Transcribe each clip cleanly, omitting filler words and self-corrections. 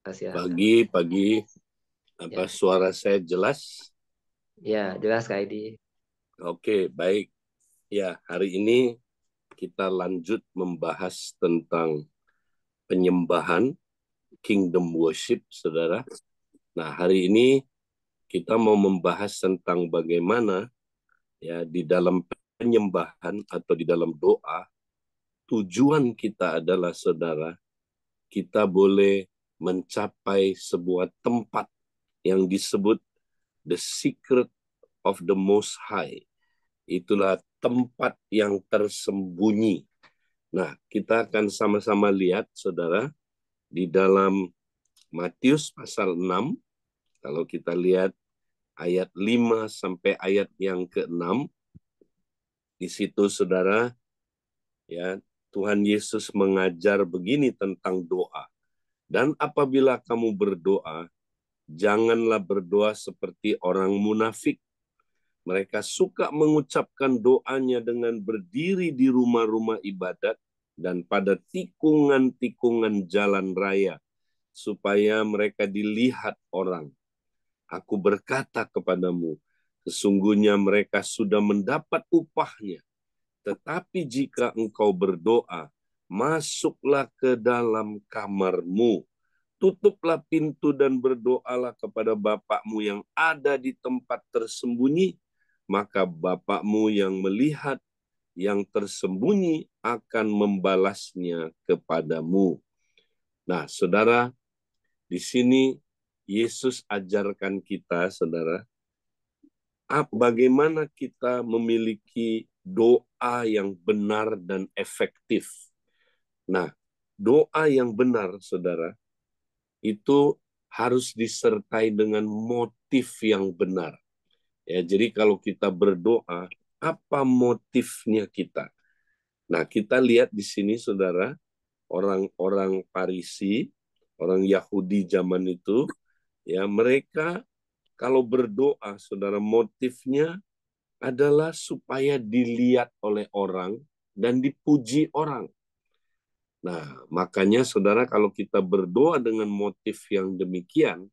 Kasihan. Pagi, Ya, suara saya jelas? ya jelas Kak Edi. Oke, baik. Ya, hari ini kita lanjut membahas tentang penyembahan, kingdom worship, saudara. Nah, hari ini kita mau membahas tentang bagaimana ya di dalam penyembahan atau di dalam doa, tujuan kita adalah, saudara, kita boleh mencapai sebuah tempat yang disebut the secret of the Most High. Itulah tempat yang tersembunyi. Nah, kita akan sama-sama lihat, saudara, di dalam Matius pasal 6, kalau kita lihat ayat 5 sampai ayat yang ke-6, di situ, saudara, ya, Tuhan Yesus mengajar begini tentang doa. Dan apabila kamu berdoa, janganlah berdoa seperti orang munafik. Mereka suka mengucapkan doanya dengan berdiri di rumah-rumah ibadat dan pada tikungan-tikungan jalan raya, supaya mereka dilihat orang. Aku berkata kepadamu, sesungguhnya mereka sudah mendapat upahnya. Tetapi jika engkau berdoa, masuklah ke dalam kamarmu, tutuplah pintu dan berdoalah kepada Bapakmu yang ada di tempat tersembunyi, maka Bapakmu yang melihat yang tersembunyi akan membalasnya kepadamu. Nah, saudara, di sini Yesus ajarkan kita, saudara, bagaimana kita memiliki doa yang benar dan efektif. Nah, doa yang benar, saudara, itu harus disertai dengan motif yang benar. Ya, jadi kalau kita berdoa, apa motifnya kita? Nah, kita lihat di sini, saudara, orang-orang Farisi, orang Yahudi zaman itu, ya mereka kalau berdoa, saudara, motifnya adalah supaya dilihat oleh orang dan dipuji orang. Nah, makanya saudara, kalau kita berdoa dengan motif yang demikian,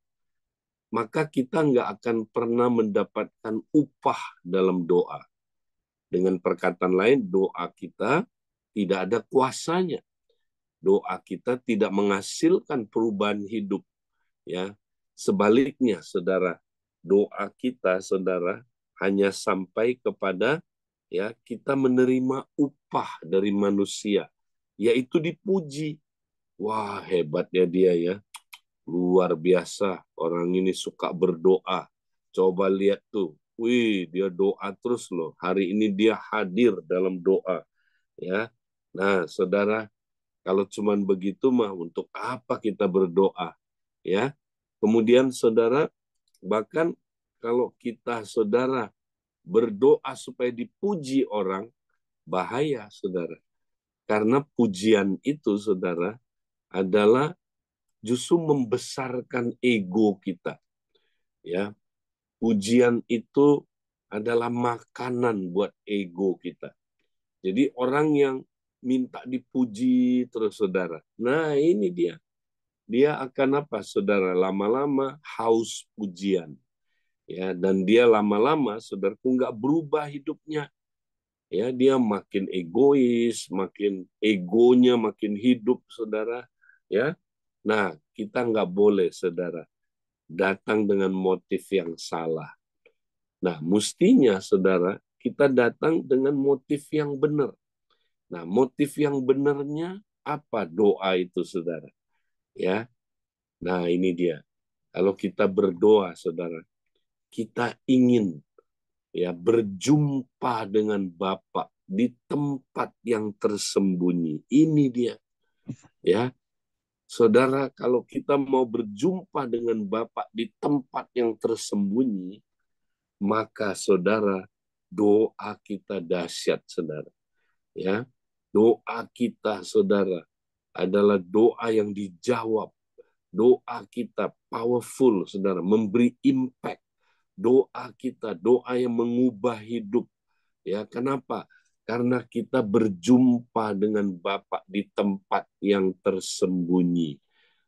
maka kita nggak akan pernah mendapatkan upah dalam doa. Dengan perkataan lain, doa kita tidak ada kuasanya. Doa kita tidak menghasilkan perubahan hidup. Ya, sebaliknya, saudara, doa kita, saudara, hanya sampai kepada ya kita menerima upah dari manusia, yaitu dipuji. Wah, hebatnya dia ya. Luar biasa, orang ini suka berdoa. Coba lihat tuh. Wih, dia doa terus loh. Hari ini dia hadir dalam doa. Ya. Nah, saudara, kalau cuman begitu mah untuk apa kita berdoa? Ya. Kemudian saudara, bahkan kalau kita, saudara, berdoa supaya dipuji orang, bahaya, saudara. Karena pujian itu, saudara, adalah justru membesarkan ego kita. Ya, pujian itu adalah makanan buat ego kita. Jadi orang yang minta dipuji terus, saudara. Nah, ini dia. Dia akan apa, saudara? Lama-lama haus pujian. Ya, dan dia lama-lama, saudaraku, nggak berubah hidupnya. Ya, dia makin egois, makin egonya makin hidup, saudara. Ya, nah kita nggak boleh, saudara, datang dengan motif yang salah. Nah, mestinya, saudara, kita datang dengan motif yang benar. Nah, motif yang benarnya apa? Doa itu, saudara. Ya, nah ini dia. Kalau kita berdoa, saudara, kita ingin ya berjumpa dengan Bapa di tempat yang tersembunyi. Ini dia, ya. Saudara, kalau kita mau berjumpa dengan Bapa di tempat yang tersembunyi, maka saudara, doa kita dahsyat, saudara. Ya, doa kita, saudara, adalah doa yang dijawab. Doa kita powerful, saudara, memberi impact. Doa kita, doa yang mengubah hidup. Ya, kenapa? Karena kita berjumpa dengan Bapa di tempat yang tersembunyi.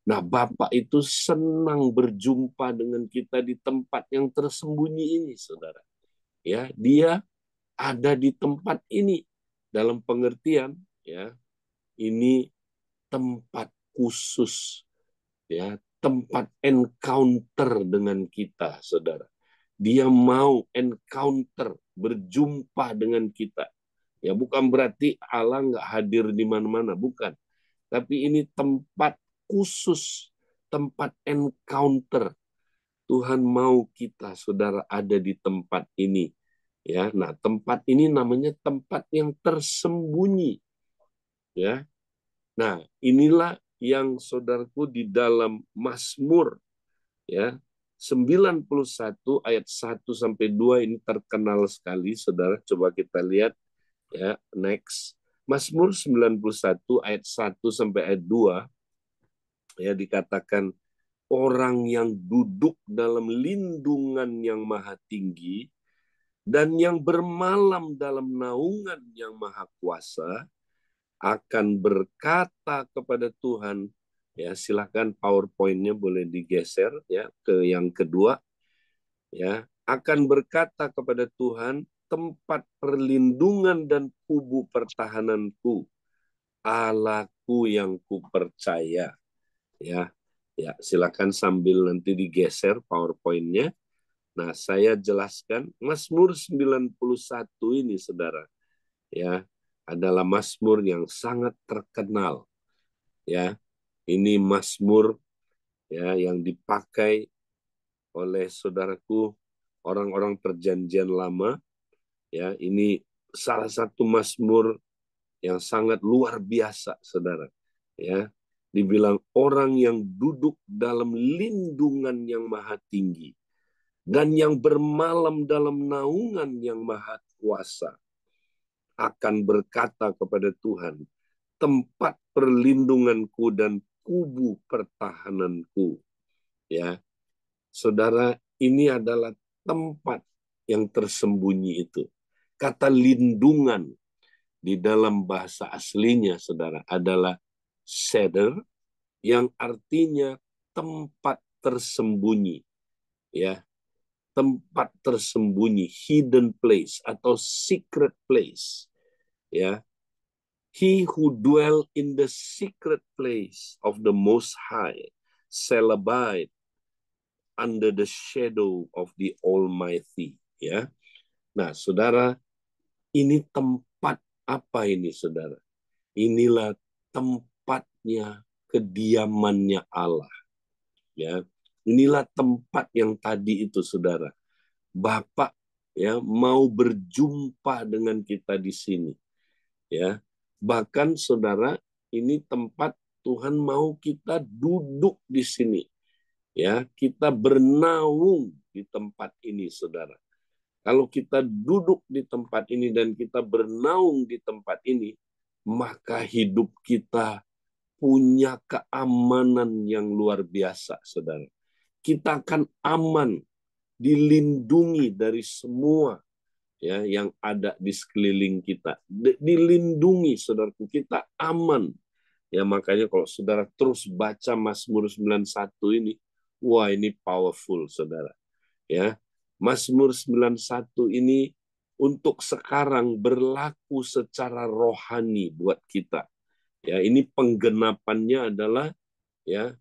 Nah, Bapa itu senang berjumpa dengan kita di tempat yang tersembunyi ini, saudara. Ya, dia ada di tempat ini dalam pengertian, ya, ini tempat khusus, ya, tempat encounter dengan kita, saudara. Dia mau encounter, berjumpa dengan kita. Ya, bukan berarti Allah nggak hadir di mana-mana, bukan. Tapi ini tempat khusus, tempat encounter. Tuhan mau kita, saudara, ada di tempat ini. Ya, nah tempat ini namanya tempat yang tersembunyi. Ya, nah inilah yang saudaraku di dalam Mazmur, ya, 91 ayat 1-2 ini terkenal sekali, saudara. Coba kita lihat, ya, next. Mazmur 91 ayat 1-2, ya, dikatakan orang yang duduk dalam lindungan yang maha tinggi dan yang bermalam dalam naungan yang maha kuasa akan berkata kepada Tuhan, ya, silakan PowerPoint-nya boleh digeser, ya, ke yang kedua, ya, akan berkata kepada Tuhan, tempat perlindungan dan kubu pertahananku, Allahku yang kupercaya. Ya, ya, silakan sambil nanti digeser PowerPoint-nya. Nah, saya jelaskan Mazmur 91 ini, saudara, ya, adalah Mazmur yang sangat terkenal. Ya, ini Mazmur, ya, yang dipakai oleh saudaraku orang-orang perjanjian lama. Ya, ini salah satu Mazmur yang sangat luar biasa, saudara. Ya, dibilang orang yang duduk dalam lindungan yang maha tinggi dan yang bermalam dalam naungan yang maha kuasa akan berkata kepada Tuhan, tempat perlindunganku dan kubu pertahananku. Ya, saudara, ini adalah tempat yang tersembunyi itu. Kata lindungan di dalam bahasa aslinya, saudara, adalah seder, yang artinya tempat tersembunyi. Ya, tempat tersembunyi, hidden place atau secret place. Ya, he who dwell in the secret place of the Most High shall abide under the shadow of the Almighty. Ya, nah, saudara, ini tempat apa ini, saudara? Inilah tempatnya kediamannya Allah. Ya, inilah tempat yang tadi itu, saudara. Bapak, ya, mau berjumpa dengan kita di sini. Ya, bahkan saudara, ini tempat Tuhan mau kita duduk di sini. Ya, kita bernaung di tempat ini, saudara. Kalau kita duduk di tempat ini dan kita bernaung di tempat ini, maka hidup kita punya keamanan yang luar biasa, saudara. Kita akan aman, dilindungi dari semua, ya, yang ada di sekeliling kita. Dilindungi, saudaraku, kita aman. Ya, makanya kalau saudara terus baca Mazmur 91 ini, wah, ini powerful, saudara. Ya, Mazmur 91 ini untuk sekarang berlaku secara rohani buat kita. Ya, ini penggenapannya adalah, ya,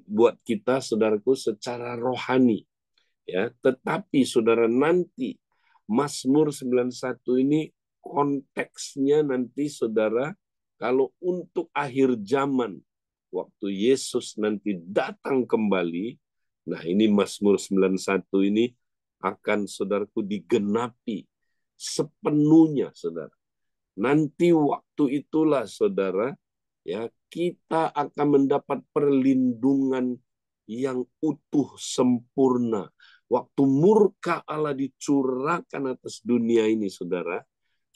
buat kita, saudaraku, secara rohani. Ya, tetapi saudara, nanti Mazmur 91 ini konteksnya nanti, saudara, kalau untuk akhir zaman, waktu Yesus nanti datang kembali, nah ini Mazmur 91 ini akan, saudaraku, digenapi sepenuhnya, saudara. Nanti waktu itulah, saudara, ya, kita akan mendapat perlindungan yang utuh sempurna. Waktu murka Allah dicurahkan atas dunia ini, saudara,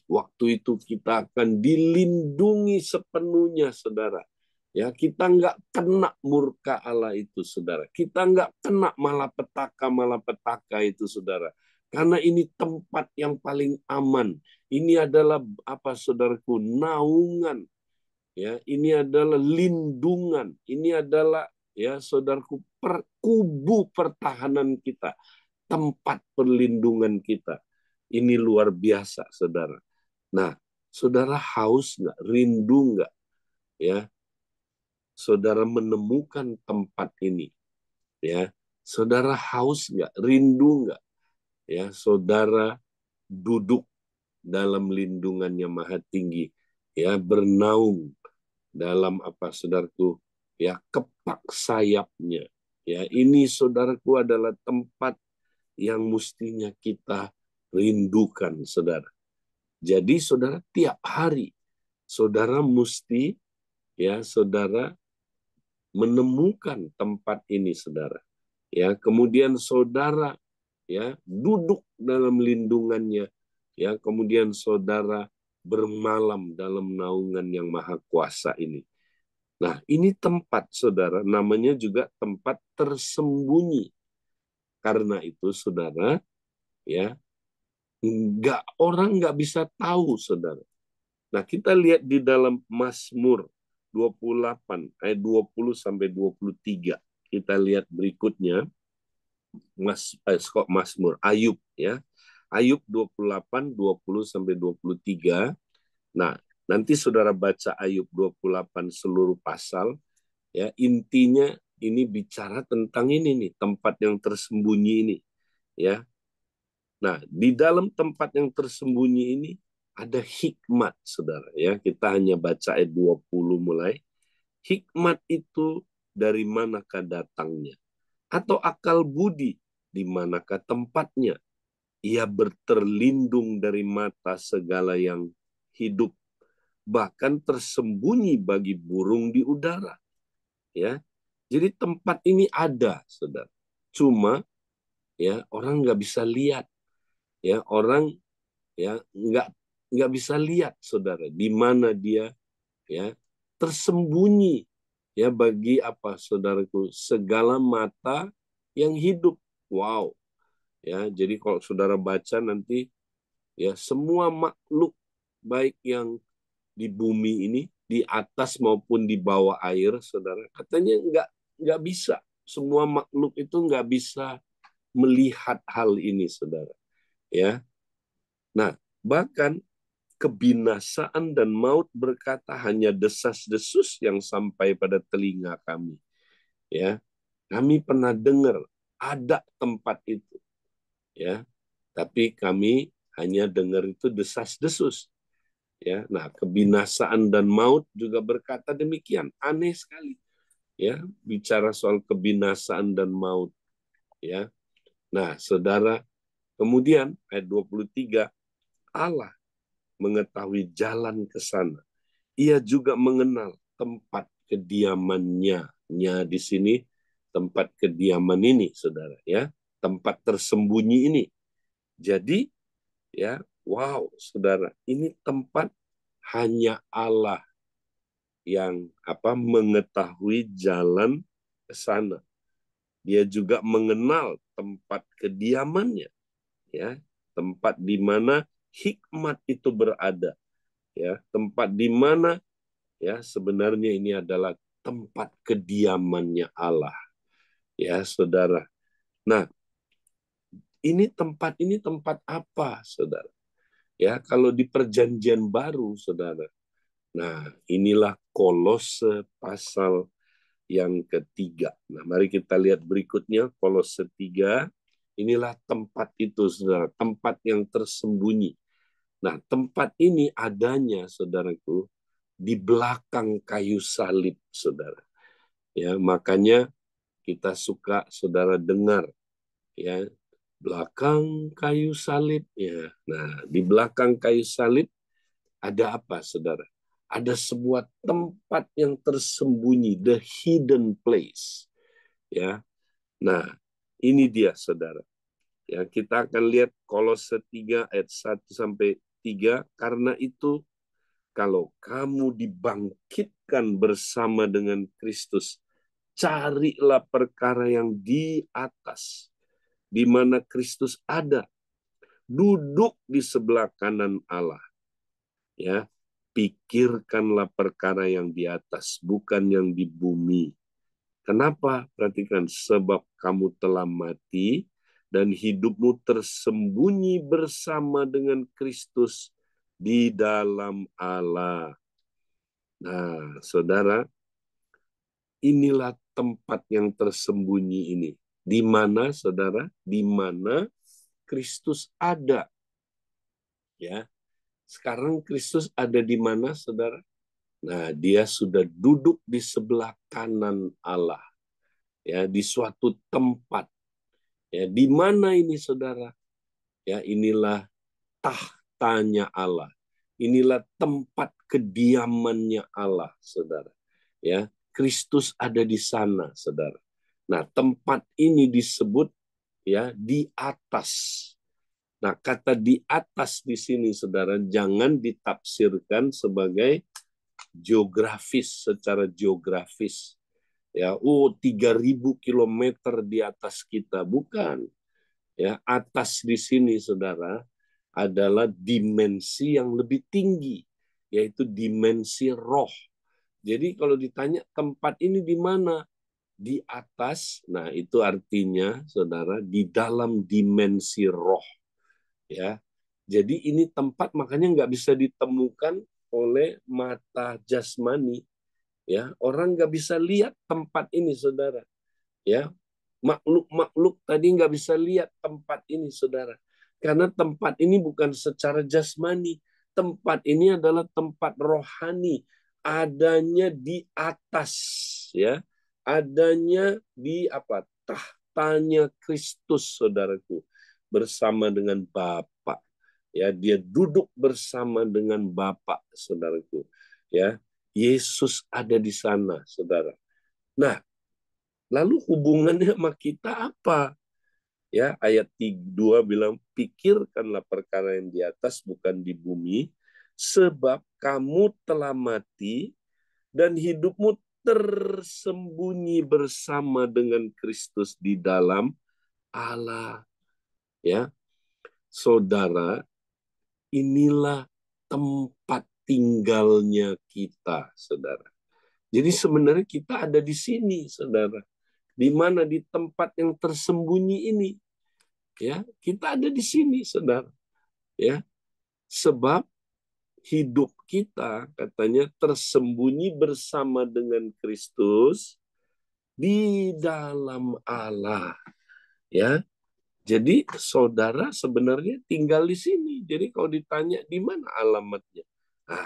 waktu itu kita akan dilindungi sepenuhnya, saudara. Ya, kita nggak kena murka Allah itu, saudara. Kita nggak kena malapetaka itu, saudara. Karena ini tempat yang paling aman. Ini adalah apa, saudaraku? Naungan, Ya, ini adalah lindungan. Ini adalah, ya saudaraku, kubu pertahanan kita, tempat perlindungan kita. Ini luar biasa, saudara. Nah, saudara haus nggak, rindu nggak, ya, saudara menemukan tempat ini, ya, saudara haus nggak, rindu nggak, ya, saudara duduk dalam lindungannya maha tinggi, ya, bernaung dalam apa, saudaraku, ya, kepak sayapnya, ya, ini saudaraku adalah tempat yang mestinya kita rindukan, saudara. Jadi saudara tiap hari saudara mesti, ya, saudara menemukan tempat ini, saudara. Ya, kemudian saudara, ya, duduk dalam lindungannya, ya, kemudian saudara bermalam dalam naungan yang maha kuasa ini. Nah, ini tempat, saudara, namanya juga tempat tersembunyi. Karena itu, saudara, ya, orang nggak bisa tahu, saudara. Nah, kita lihat di dalam Mazmur 28 ayat 20 sampai 23. Kita lihat berikutnya, Mazmur Ayub, ya. Ayub 28 20 sampai 23. Nah, nanti saudara baca Ayub 28 seluruh pasal, ya. Intinya ini bicara tentang ini nih, tempat yang tersembunyi ini, ya. Nah, di dalam tempat yang tersembunyi ini ada hikmat, saudara. Ya, kita hanya baca ayat 20 mulai. Hikmat itu dari manakah datangnya? Atau akal budi di manakah tempatnya? Ia berterlindung dari mata segala yang hidup, bahkan tersembunyi bagi burung di udara. Ya, jadi tempat ini ada, saudara. Cuma, ya, orang nggak bisa lihat. Ya, orang, ya, nggak bisa lihat, saudara, di mana dia, ya, tersembunyi, ya, bagi apa, saudaraku, segala mata yang hidup. Wow, ya, jadi kalau saudara baca nanti, ya, semua makhluk baik yang di bumi ini, di atas maupun di bawah air, saudara, katanya nggak bisa, semua makhluk itu nggak bisa melihat hal ini, saudara, ya. Nah, bahkan kebinasaan dan maut berkata, hanya desas-desus yang sampai pada telinga kami. Ya, kami pernah dengar ada tempat itu, ya, tapi kami hanya dengar itu desas-desus. Ya, nah, kebinasaan dan maut juga berkata demikian. Aneh sekali, ya, bicara soal kebinasaan dan maut. Ya, nah, saudara, kemudian ayat 23, Allah mengetahui jalan ke sana. Ia juga mengenal tempat kediamannya. Nya di sini tempat kediaman ini, saudara, ya, tempat tersembunyi ini. Jadi, ya, wow, saudara, ini tempat hanya Allah yang apa mengetahui jalan ke sana. Dia juga mengenal tempat kediamannya, ya, tempat di mana hikmat itu berada, ya, tempat di mana, ya, sebenarnya ini adalah tempat kediamannya Allah, ya, saudara. Nah, ini tempat apa, saudara? Ya, kalau di Perjanjian Baru, saudara. Nah, inilah Kolose pasal yang ketiga. Nah, mari kita lihat berikutnya, Kolose 3. Inilah tempat itu, saudara, tempat yang tersembunyi. Nah, tempat ini adanya, saudaraku, di belakang kayu salib, saudara. Ya, makanya kita suka, saudara, dengar, ya, belakang kayu salib, ya. Nah, di belakang kayu salib ada apa, saudara? Ada sebuah tempat yang tersembunyi, the hidden place, ya. Nah, ini dia, saudara. Ya, kita akan lihat Kolose 3 ayat 1 sampai 3. Karena itu, kalau kamu dibangkitkan bersama dengan Kristus, carilah perkara yang di atas, di mana Kristus ada, duduk di sebelah kanan Allah. Ya, pikirkanlah perkara yang di atas, bukan yang di bumi. Kenapa? Perhatikan, sebab kamu telah mati dan hidupmu tersembunyi bersama dengan Kristus di dalam Allah. Nah, saudara, inilah tempat yang tersembunyi ini. Di mana, saudara? Di mana Kristus ada. Ya, sekarang Kristus ada di mana, saudara? Nah, dia sudah duduk di sebelah kanan Allah, ya, di suatu tempat. Ya, di mana ini, saudara? Ya, inilah tahtanya Allah. Inilah tempat kediamannya Allah, saudara. Ya, Kristus ada di sana, saudara. Nah, tempat ini disebut ya di atas. Nah, kata di atas di sini, saudara, jangan ditafsirkan sebagai geografis, secara geografis. Ya, 3.000 kilometer di atas kita. Bukan. Ya, atas di sini, saudara, adalah dimensi yang lebih tinggi, yaitu dimensi roh. Jadi kalau ditanya tempat ini di mana? Di atas. Nah, itu artinya, saudara, di dalam dimensi roh. Ya, jadi ini tempat makanya nggak bisa ditemukan oleh mata jasmani. Ya, orang nggak bisa lihat tempat ini, saudara. Ya, makhluk-makhluk tadi nggak bisa lihat tempat ini, saudara. Karena tempat ini bukan secara jasmani. Tempat ini adalah tempat rohani. Adanya di atas, ya. Adanya di apa? Tahtanya Kristus, saudaraku, bersama dengan Bapa. Ya, dia duduk bersama dengan Bapa, saudaraku. Ya, Yesus ada di sana, saudara. Nah, lalu hubungannya sama kita apa? Ya, ayat 2 bilang, pikirkanlah perkara yang di atas, bukan di bumi, sebab kamu telah mati dan hidupmu tersembunyi bersama dengan Kristus di dalam Allah. Ya, saudara, inilah tempat tinggalnya kita, saudara. Jadi sebenarnya kita ada di sini, saudara. Di mana? Di tempat yang tersembunyi ini. Ya, kita ada di sini, saudara. Ya, sebab hidup kita katanya tersembunyi bersama dengan Kristus di dalam Allah. Ya, jadi saudara sebenarnya tinggal di sini. Jadi kalau ditanya di mana alamatnya,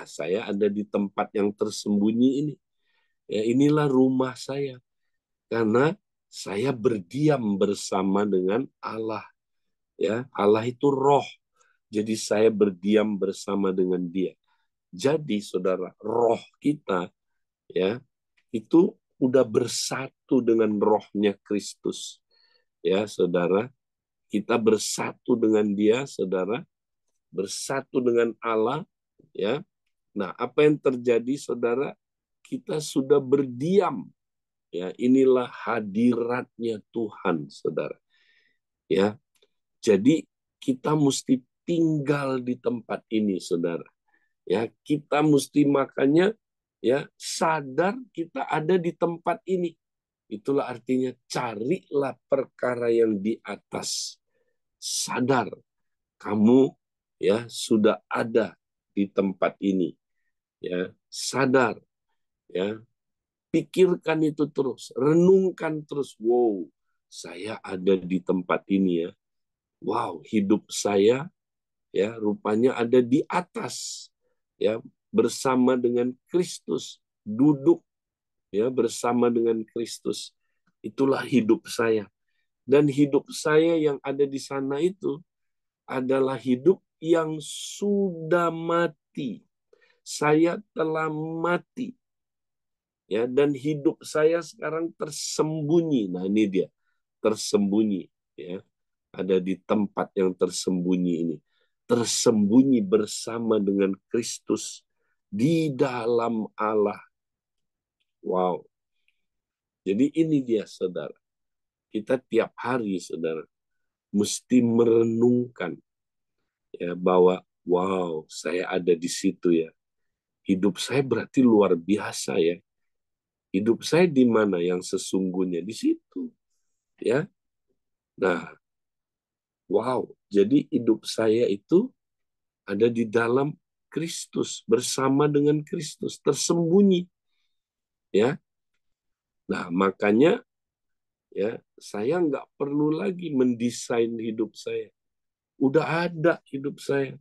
saya ada di tempat yang tersembunyi ini. Ya, inilah rumah saya. Karena saya berdiam bersama dengan Allah. Ya, Allah itu roh. Jadi saya berdiam bersama dengan Dia. Jadi saudara, roh kita ya itu udah bersatu dengan rohnya Kristus. Ya, saudara, kita bersatu dengan Dia, saudara, bersatu dengan Allah, ya. Nah, apa yang terjadi, saudara? Kita sudah berdiam. Ya, inilah hadiratnya Tuhan, saudara. Ya, jadi kita mesti tinggal di tempat ini, saudara. Ya, kita mesti makanya ya sadar kita ada di tempat ini. Itulah artinya carilah perkara yang di atas. Sadar kamu ya sudah ada di tempat ini. Ya, sadar ya. Pikirkan itu terus, renungkan terus. Wow, saya ada di tempat ini ya. Wow, hidup saya ya rupanya ada di atas ya bersama dengan Kristus, duduk ya bersama dengan Kristus. Itulah hidup saya. Dan hidup saya yang ada di sana itu adalah hidup yang sudah mati. Saya telah mati. Ya, dan hidup saya sekarang tersembunyi. Nah, ini dia, tersembunyi ya. Ada di tempat yang tersembunyi ini. Tersembunyi bersama dengan Kristus di dalam Allah. Wow. Jadi ini dia, saudara. Kita tiap hari, saudara, mesti merenungkan ya bahwa wow, saya ada di situ ya. hidup saya berarti luar biasa ya. Hidup saya di mana yang sesungguhnya? Di situ. Ya. Nah, wow. Jadi hidup saya itu ada di dalam Kristus, bersama dengan Kristus, tersembunyi. Ya. Nah, makanya ya saya nggak perlu lagi mendesain hidup saya. Udah ada hidup saya.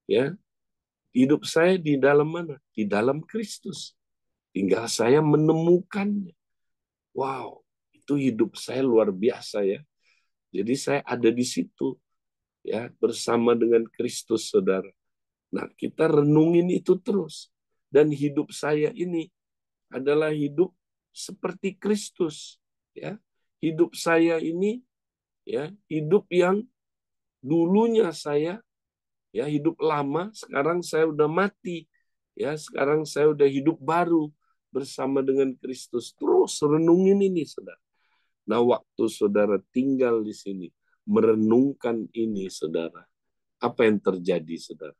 Ya. Hidup saya di dalam mana? Di dalam Kristus. Tinggal saya menemukannya. Wow, itu hidup saya luar biasa ya. Jadi saya ada di situ ya bersama dengan Kristus, Saudara. Nah, kita renungin itu terus. Dan hidup saya ini adalah hidup seperti Kristus ya. Hidup saya ini ya, hidup yang dulunya saya ya hidup lama, sekarang saya udah mati. Ya, sekarang saya udah hidup baru bersama dengan Kristus. Terus renungin ini, Saudara. Nah, waktu saudara tinggal di sini, merenungkan ini, saudara, apa yang terjadi, saudara?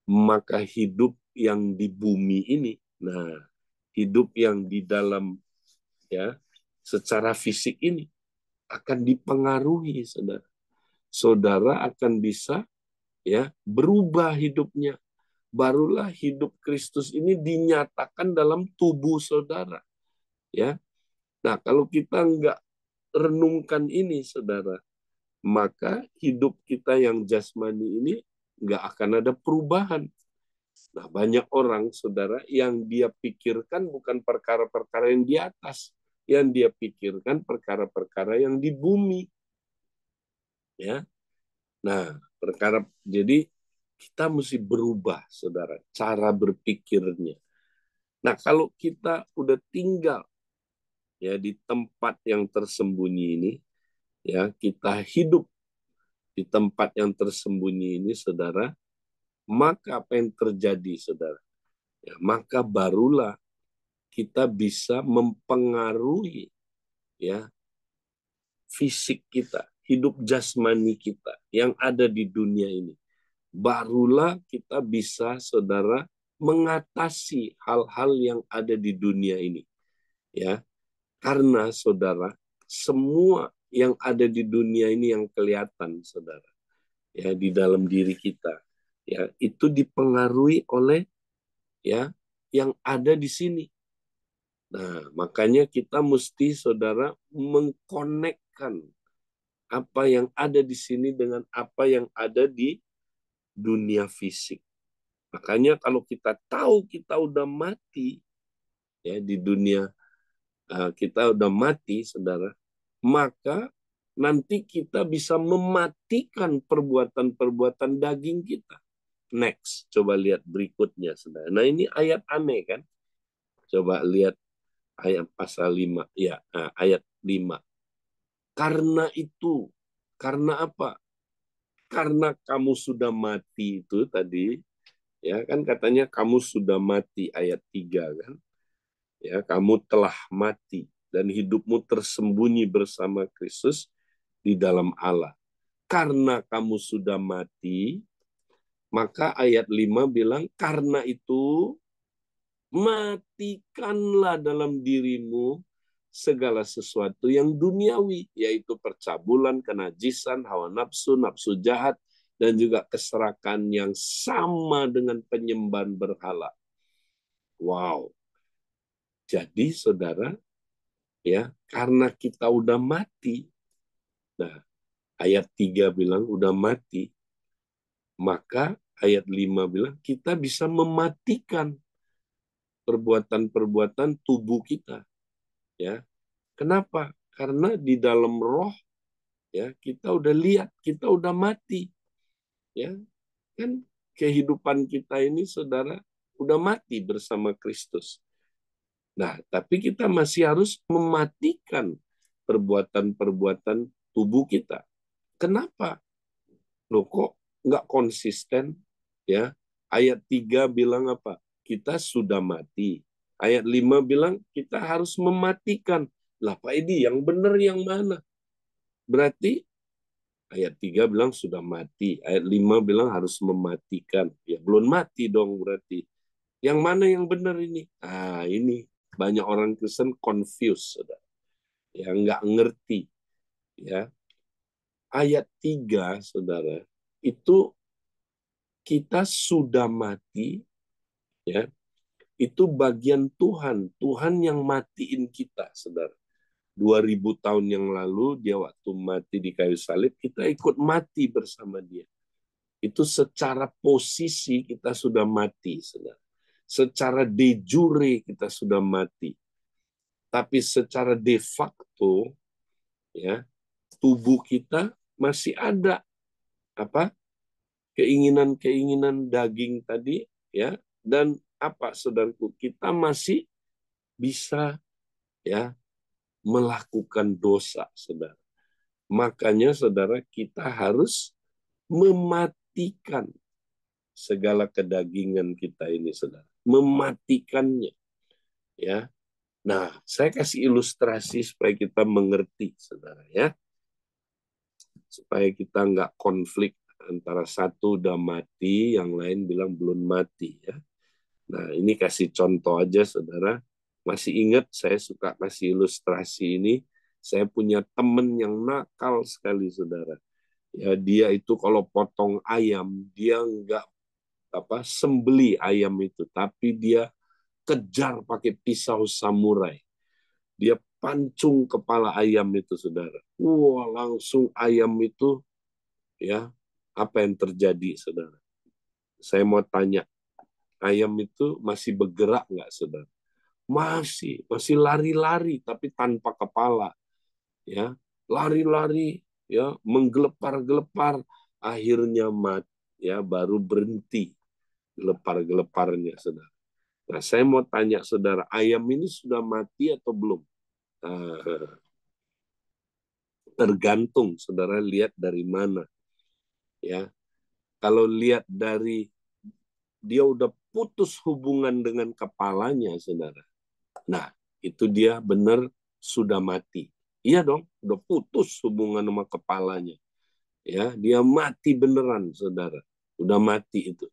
Maka hidup yang di bumi ini, nah, hidup yang di dalam, ya, secara fisik ini, akan dipengaruhi, saudara. Saudara akan bisa, ya, berubah hidupnya. Barulah hidup Kristus ini dinyatakan dalam tubuh saudara, ya. Nah, kalau kita nggak renungkan ini, saudara, maka hidup kita yang jasmani ini nggak akan ada perubahan. Nah, banyak orang, saudara, yang dia pikirkan bukan perkara-perkara yang di atas, yang dia pikirkan perkara-perkara yang di bumi. Ya, nah, jadi kita mesti berubah, saudara, cara berpikirnya. Nah, kalau kita udah tinggal ya di tempat yang tersembunyi ini, ya kita hidup di tempat yang tersembunyi ini, saudara, maka apa yang terjadi, saudara? Ya, maka barulah kita bisa mempengaruhi ya fisik kita, hidup jasmani kita yang ada di dunia ini. Barulah kita bisa, saudara, mengatasi hal-hal yang ada di dunia ini. Ya, karena saudara, semua yang ada di dunia ini yang kelihatan, saudara, ya di dalam diri kita, ya itu dipengaruhi oleh ya yang ada di sini. Nah, makanya kita mesti, saudara, mengkonekkan apa yang ada di sini dengan apa yang ada di dunia fisik. Makanya kalau kita tahu kita udah mati ya di dunia, kita udah mati, saudara, maka nanti kita bisa mematikan perbuatan-perbuatan daging kita. Next, coba lihat berikutnya, saudara. Nah, ini ayat aneh kan? Coba lihat ayat pasal 5. Ya, ayat 5. Karena itu, karena apa? Karena kamu sudah mati itu tadi, ya kan katanya kamu sudah mati ayat 3 kan? Ya, kamu telah mati dan hidupmu tersembunyi bersama Kristus di dalam Allah. Karena kamu sudah mati, maka ayat 5 bilang, karena itu matikanlah dalam dirimu segala sesuatu yang duniawi, yaitu percabulan, kenajisan, hawa nafsu, nafsu jahat, dan juga keserakan yang sama dengan penyembahan berhala. Wow. Jadi, saudara, ya, karena kita udah mati, nah, ayat 3 bilang udah mati, maka ayat 5 bilang kita bisa mematikan perbuatan-perbuatan tubuh kita. Ya, kenapa? Karena di dalam roh ya kita udah lihat, kita udah mati. Ya, kan kehidupan kita ini, saudara, udah mati bersama Kristus. Nah, tapi kita masih harus mematikan perbuatan-perbuatan tubuh kita. Kenapa? Loh, kok nggak konsisten? Ya, ayat 3 bilang apa? Kita sudah mati. Ayat 5 bilang kita harus mematikan. Lah, Pak Edi, yang benar yang mana? Berarti ayat 3 bilang sudah mati. Ayat 5 bilang harus mematikan. Ya, belum mati dong berarti. Yang mana yang benar ini? Ah, ini banyak orang Kristen confused, saudara. Ya, nggak ngerti. Ya, ayat 3, saudara, itu kita sudah mati, ya, itu bagian Tuhan. Tuhan yang matiin kita, saudara. 2000 tahun yang lalu, dia waktu mati di kayu salib, kita ikut mati bersama dia. Itu secara posisi kita sudah mati, saudara. Secara de jure kita sudah mati. Tapi secara de facto, ya, tubuh kita masih ada apa keinginan-keinginan daging tadi, ya, dan apa, saudaraku, kita masih bisa, ya, melakukan dosa, saudara. Makanya, saudara, kita harus mematikan segala kedagingan kita ini, saudara. Mematikannya, ya. Nah, saya kasih ilustrasi supaya kita mengerti, saudara, ya. Supaya kita nggak konflik antara satu udah mati, yang lain bilang belum mati, ya. Nah, ini kasih contoh aja, saudara. Masih ingat saya suka kasih ilustrasi ini. Saya punya temen yang nakal sekali, saudara. Ya, dia itu kalau potong ayam, dia nggak sembeli ayam itu, tapi dia kejar pakai pisau samurai. Dia pancung kepala ayam itu, saudara. Wah, langsung ayam itu, ya, apa yang terjadi, saudara? Saya mau tanya, ayam itu masih bergerak nggak, saudara? Masih lari-lari, tapi tanpa kepala, ya, lari-lari, ya, menggelepar-gelepar, akhirnya mati, ya, baru berhenti gelepar-geleparnya, saudara. Nah, saya mau tanya, saudara, ayam ini sudah mati atau belum? Nah, tergantung, saudara lihat dari mana, ya. Kalau lihat dari dia udah putus hubungan dengan kepalanya, saudara. Nah, itu dia benar sudah mati. Iya dong, udah putus hubungan sama kepalanya. Ya, dia mati beneran, saudara. Udah mati itu.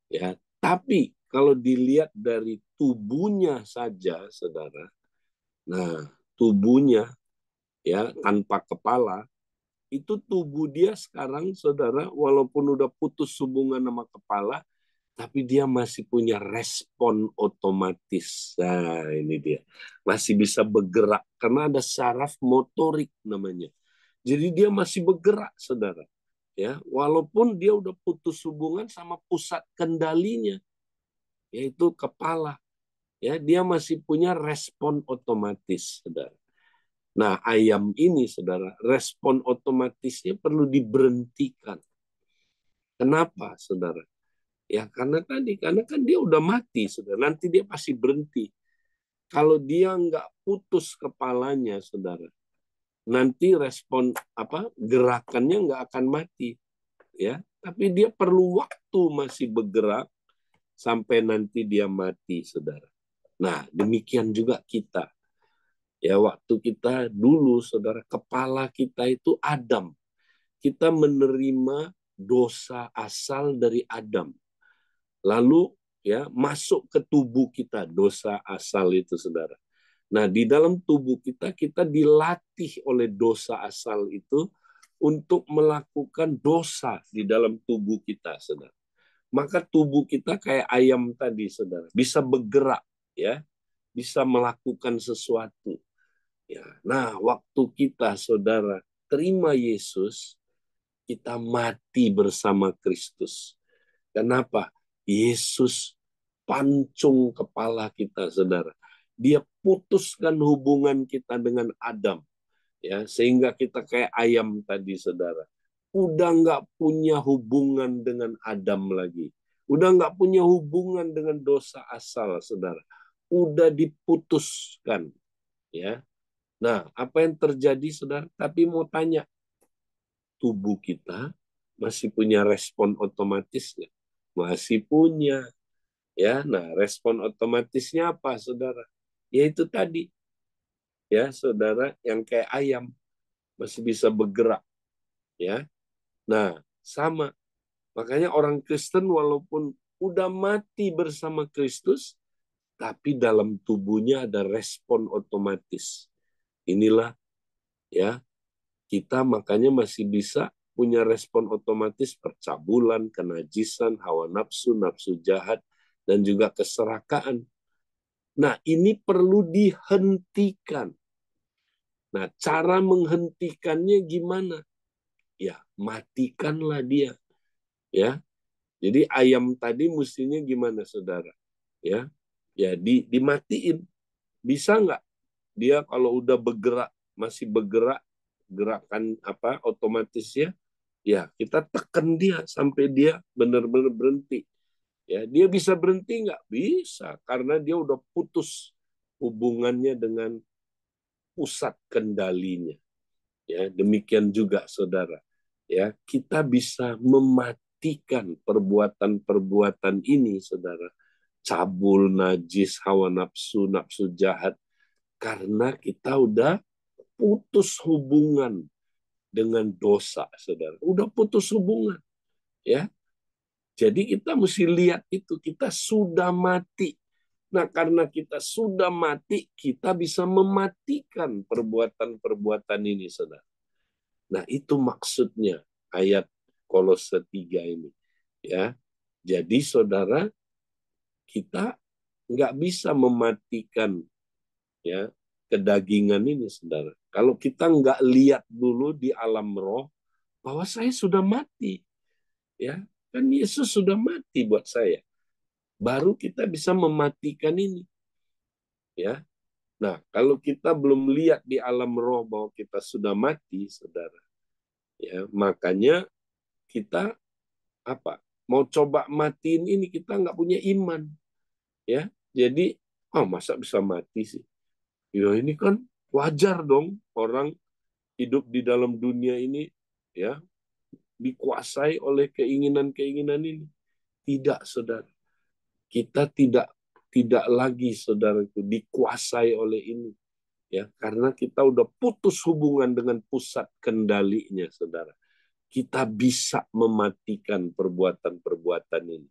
Ya, tapi kalau dilihat dari tubuhnya saja, saudara. Nah, tubuhnya, ya, tanpa kepala, itu tubuh dia sekarang, saudara, walaupun udah putus hubungan sama kepala, tapi dia masih punya respon otomatis. Nah, ini dia. Masih bisa bergerak karena ada saraf motorik namanya. Jadi dia masih bergerak, saudara. Ya, walaupun dia udah putus hubungan sama pusat kendalinya, yaitu kepala. Ya, dia masih punya respon otomatis, saudara. Nah, ayam ini, saudara, respon otomatisnya perlu diberhentikan. Kenapa, saudara? Ya, karena kan dia udah mati, saudara. Nanti dia pasti berhenti. Kalau dia nggak putus kepalanya, saudara, nanti respon gerakannya nggak akan mati, ya. Tapi dia perlu waktu masih bergerak sampai nanti dia mati, saudara. Nah, demikian juga kita. Ya, waktu kita dulu, saudara, kepala kita itu Adam. Kita menerima dosa asal dari Adam. Lalu, ya, masuk ke tubuh kita dosa asal itu, saudara. Nah, di dalam tubuh kita, kita dilatih oleh dosa asal itu untuk melakukan dosa di dalam tubuh kita, saudara. Maka tubuh kita kayak ayam tadi, saudara, bisa bergerak, ya, bisa melakukan sesuatu. Ya, nah, waktu kita, saudara, terima Yesus, kita mati bersama Kristus. Kenapa? Yesus pancung kepala kita, saudara. Dia putuskan hubungan kita dengan Adam, ya, sehingga kita kayak ayam tadi, saudara. Udah nggak punya hubungan dengan Adam lagi. Udah nggak punya hubungan dengan dosa asal, saudara. Udah diputuskan, ya. Nah, apa yang terjadi, saudara? Tapi mau tanya, tubuh kita masih punya respon otomatis nggak? Masih punya. Ya, nah, respon otomatisnya apa, saudara? Yaitu tadi, ya, saudara, yang kayak ayam masih bisa bergerak, ya. Nah, sama. Makanya orang Kristen walaupun udah mati bersama Kristus, tapi dalam tubuhnya ada respon otomatis. Inilah ya, kita makanya masih bisa punya respon otomatis percabulan, kenajisan, hawa nafsu, nafsu jahat, dan juga keserakaan. Nah, ini perlu dihentikan. Nah, cara menghentikannya gimana? Ya, matikanlah dia. Ya, jadi ayam tadi mestinya gimana, saudara? Ya, ya dimatiin. Bisa nggak? Dia kalau udah bergerak, masih bergerak, gerakan apa otomatisnya, ya kita tekan dia sampai dia benar-benar berhenti. Ya, dia bisa berhenti nggak? Bisa, karena dia udah putus hubungannya dengan pusat kendalinya. Ya, demikian juga saudara. Ya, kita bisa mematikan perbuatan-perbuatan ini, saudara. Cabul, najis, hawa nafsu, nafsu jahat, karena kita udah putus hubungan dengan dosa, saudara. Udah putus hubungan, ya. Jadi kita mesti lihat itu, kita sudah mati. Nah, karena kita sudah mati, kita bisa mematikan perbuatan-perbuatan ini, saudara. Nah, itu maksudnya ayat Kolose 3 ini. Ya, jadi saudara, kita nggak bisa mematikan ya kedagingan ini, saudara. Kalau kita nggak lihat dulu di alam roh bahwa saya sudah mati, ya kan Yesus sudah mati buat saya. Baru kita bisa mematikan ini, ya. Nah, kalau kita belum lihat di alam roh bahwa kita sudah mati, saudara, ya makanya kita apa? Mau coba matiin ini kita nggak punya iman, ya. Jadi, oh masa bisa mati sih? Ya ini kan wajar dong orang hidup di dalam dunia ini, ya dikuasai oleh keinginan-keinginan ini. Tidak, saudara. Kita tidak lagi, saudara, itu dikuasai oleh ini. Ya, karena kita udah putus hubungan dengan pusat kendalinya, saudara. Kita bisa mematikan perbuatan-perbuatan ini.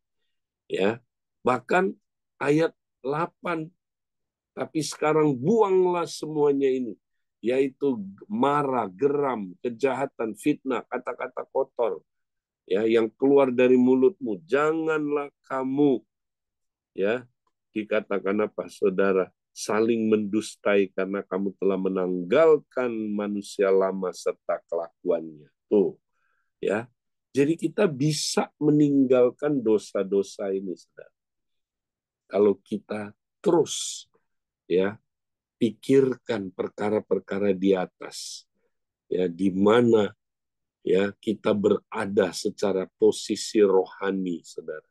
Ya, bahkan ayat 8, tapi sekarang buanglah semuanya ini, yaitu marah, geram, kejahatan, fitnah, kata-kata kotor, ya yang keluar dari mulutmu. Janganlah kamu, ya dikatakan apa, saudara, saling mendustai karena kamu telah menanggalkan manusia lama serta kelakuannya. Tuh, ya. Jadi kita bisa meninggalkan dosa-dosa ini, saudara. Kalau kita terus, ya, pikirkan perkara-perkara di atas, ya, di mana ya kita berada secara posisi rohani, saudara.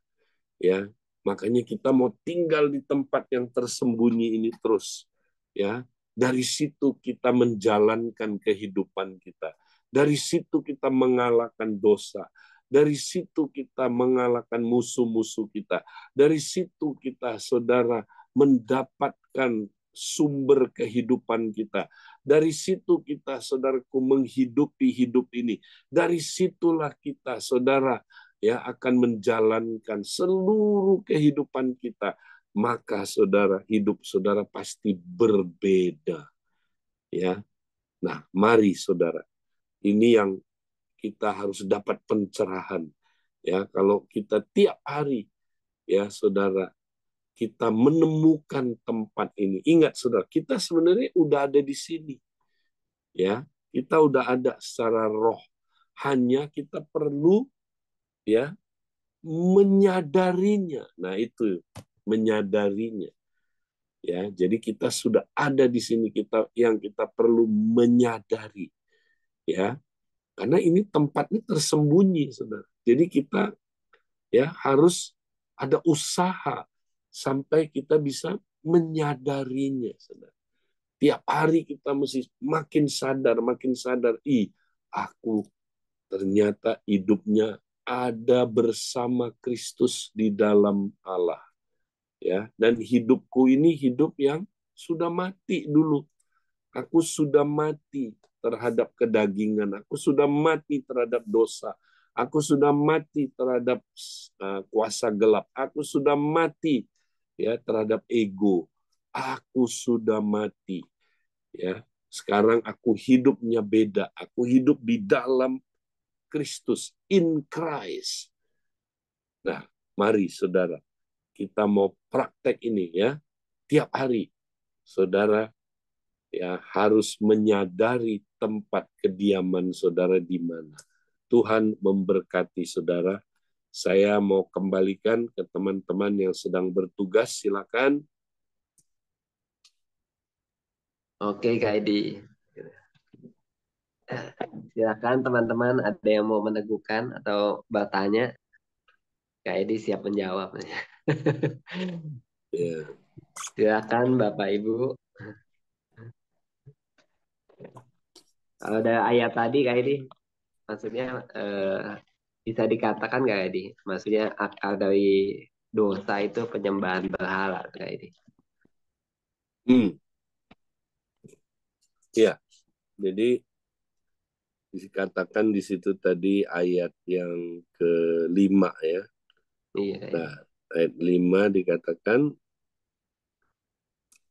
Ya, makanya kita mau tinggal di tempat yang tersembunyi ini terus, ya. Dari situ kita menjalankan kehidupan kita. Dari situ kita mengalahkan dosa. Dari situ kita mengalahkan musuh-musuh kita. Dari situ kita, saudara, mendapatkan sumber kehidupan kita. Dari situ kita, saudaraku, menghidupi hidup ini. Dari situlah kita, saudara, ya akan menjalankan seluruh kehidupan kita. Maka saudara, hidup saudara pasti berbeda. Ya. Nah, mari saudara. Ini yang kita harus dapat pencerahan. Ya, kalau kita tiap hari, ya saudara, kita menemukan tempat ini. Ingat saudara, kita sebenarnya udah ada di sini. Ya, kita udah ada secara roh. Hanya kita perlu ya menyadarinya. Nah, itu menyadarinya. Ya, jadi kita sudah ada di sini, kita yang kita perlu menyadari. Ya. Karena ini tempatnya tersembunyi, Saudara. Jadi kita ya harus ada usaha sampai kita bisa menyadarinya, Saudara. Tiap hari kita mesti makin sadar, aku ternyata hidupnya ada bersama Kristus di dalam Allah. Ya, dan hidupku ini hidup yang sudah mati dulu. Aku sudah mati terhadap kedagingan, aku sudah mati terhadap dosa, Aku sudah mati terhadap kuasa gelap. Aku sudah mati ya terhadap ego. Aku sudah mati ya. Sekarang aku hidupnya beda. Aku hidup di dalam Kristus, in Christ. Nah, mari saudara, kita mau praktek ini ya. Tiap hari saudara ya harus menyadari tempat kediaman saudara di mana. Tuhan memberkati saudara. Saya mau kembalikan ke teman-teman yang sedang bertugas, silakan. Oke, Kak Edi. Silakan teman-teman, ada yang mau meneguhkan atau bertanya, Kak Edi siap menjawab. Ya. Silakan Bapak Ibu. Kalau ada ayat tadi Kak Edi, maksudnya bisa dikatakan Kak Edi, maksudnya akar dari dosa itu penyembahan berhala Kak Edi. Ya, jadi dikatakan di situ tadi ayat yang kelima ya. Iya. Nah, ayat 5 dikatakan,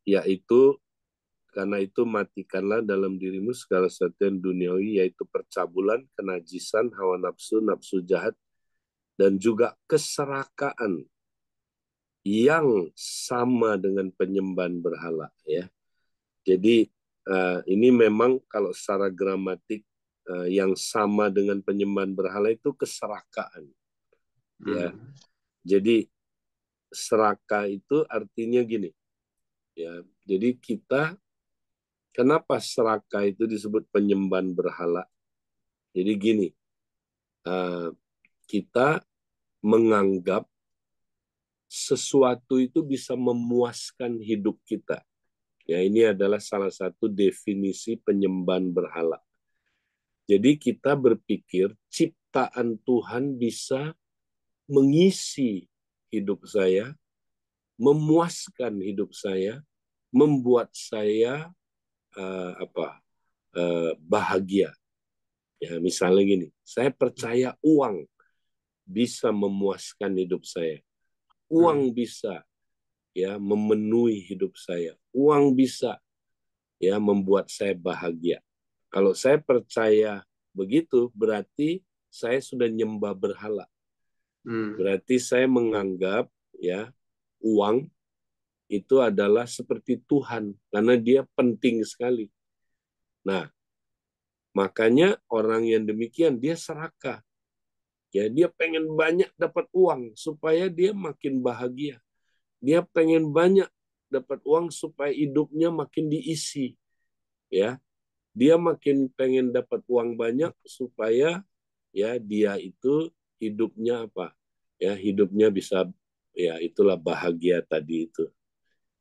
yaitu karena itu matikanlah dalam dirimu segala sesuatu yang duniawi, yaitu percabulan, kenajisan, hawa nafsu, nafsu jahat, dan juga keserakaan yang sama dengan penyembahan berhala ya. Jadi ini memang kalau secara gramatik yang sama dengan penyembahan berhala itu keserakaan ya. Jadi serakah itu artinya gini ya. Jadi kita, kenapa serakah itu disebut penyembahan berhala? Jadi gini, kita menganggap sesuatu itu bisa memuaskan hidup kita. Ya, ini adalah salah satu definisi penyembahan berhala. Jadi kita berpikir ciptaan Tuhan bisa mengisi hidup saya, memuaskan hidup saya, membuat saya bahagia. Ya, misalnya gini, saya percaya uang bisa memuaskan hidup saya. Uang bisa ya memenuhi hidup saya. Uang bisa ya membuat saya bahagia. Kalau saya percaya begitu, berarti saya sudah nyembah berhala. Berarti saya menganggap ya uang itu adalah seperti Tuhan karena dia penting sekali. Nah, makanya orang yang demikian dia serakah. Ya, dia pengen banyak dapat uang supaya dia makin bahagia. Dia pengen banyak dapat uang supaya hidupnya makin diisi. Ya, dia makin pengen dapat uang banyak supaya ya dia itu hidupnya apa? Ya, hidupnya bisa ya itulah bahagia tadi itu.